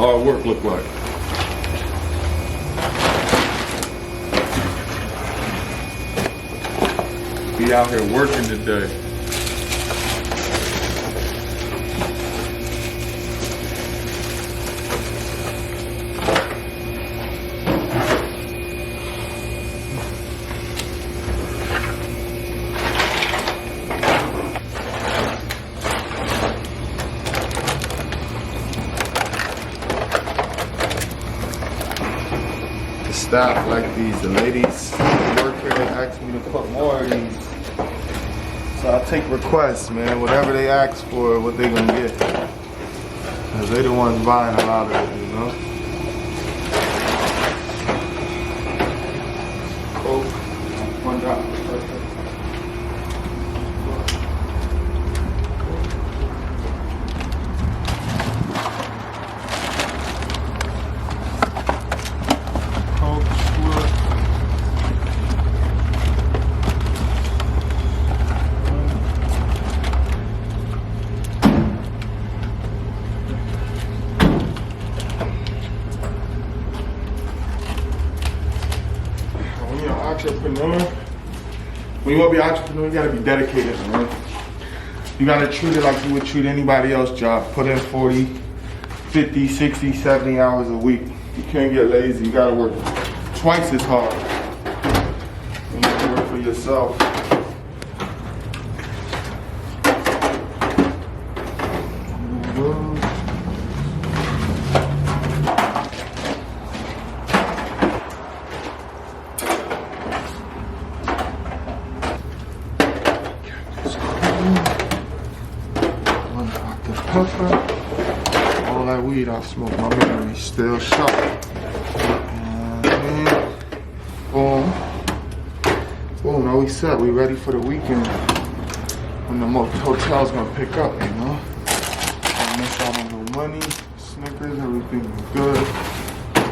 hard work look like. Be out here working today. Staff like these. The ladies that work here, they ask me to put more of these. So I take requests, man. Whatever they ask for, what they gonna get. Cause they the ones buying a lot of it, you know. Coke, $1. Entrepreneur. When you want to be an entrepreneur, you got to be dedicated, man. You got to treat it like you would treat anybody else's job. Put in 40, 50, 60, 70 hours a week. You can't get lazy. You got to work twice as hard. You have to work for yourself. All that weed I smoke, my memory still sharp. And boom. Boom, now we set. We ready for the weekend when the hotel's gonna pick up, you know? Don't miss out on no money. Snickers, everything is good.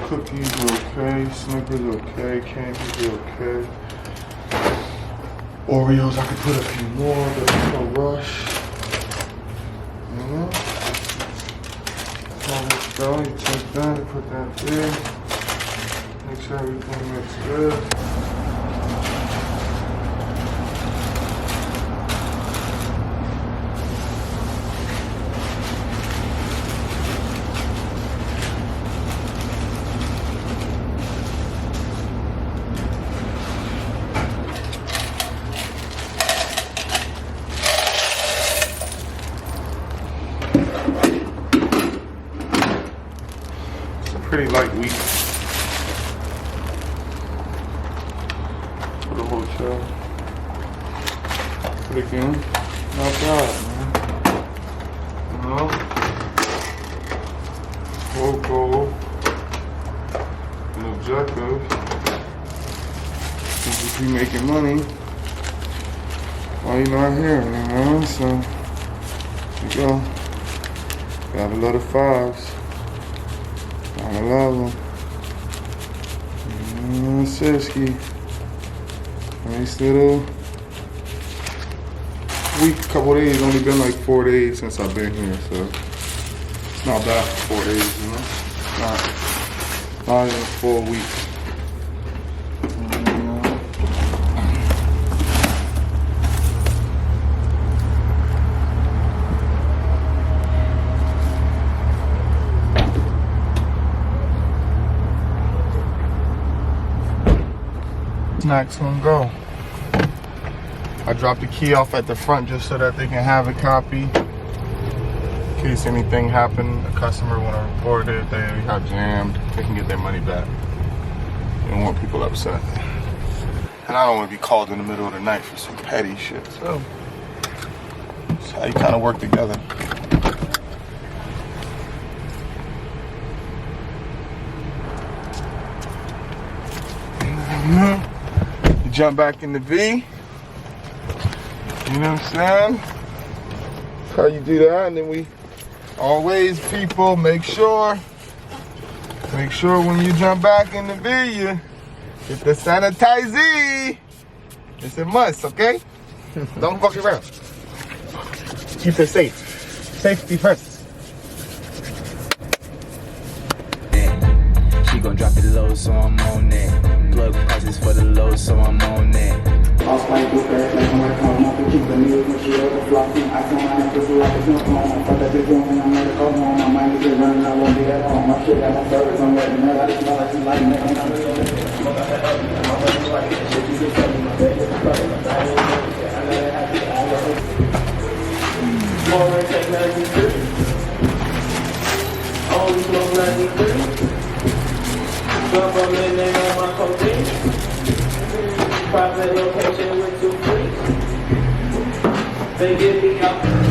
Cookies are okay. Snickers are okay. Candies are okay. Oreos, I could put a few more, but there's no rush. So you take that, you put that there. Make sure everything looks good. Pretty light week for the hotel. But again, not bad, man. You know, whole goal and objective is to be making money while you're not here, you know. So there you go. Gotta love the fives. I love them. Siski. Nice little week, couple days. Only been like 4 days since I've been here, so it's not bad for 4 days, you know. Not even a full week. Snacks gonna go. I dropped the key off at the front just so that they can have a copy in case anything happened. The customer want to report it, they got jammed, they can get their money back. You don't want people upset. And I don't want to be called in the middle of the night for some petty shit. So that's how you kind of work together. You jump back in the V. You know what I'm saying? That's how you do that. And then we always, people, make sure when you jump back in the V, you get the sanitizer. It's a must, okay? Don't fuck around. Keep it safe. Safety first. low, so I'm on that. Plug prices for the low, so I'm on that. All fight with fast, like I'm right on. Nothing keep the news when she overflocking. I come out and pistol like a jump on. Fuck that bitch woman, I'm ready to go home. My mind is just running, I won't be at home. My shit got my service, I'm ready. Man, I just smell like you like me. I'm not really smoke out that up. I'm ready like that shit. You just tell me my bed is fucking. I let it happen. I love it. More than technology free. Only smoke 93. Jump on the name on my cocaine. Private location with 2 freaks. They give me out.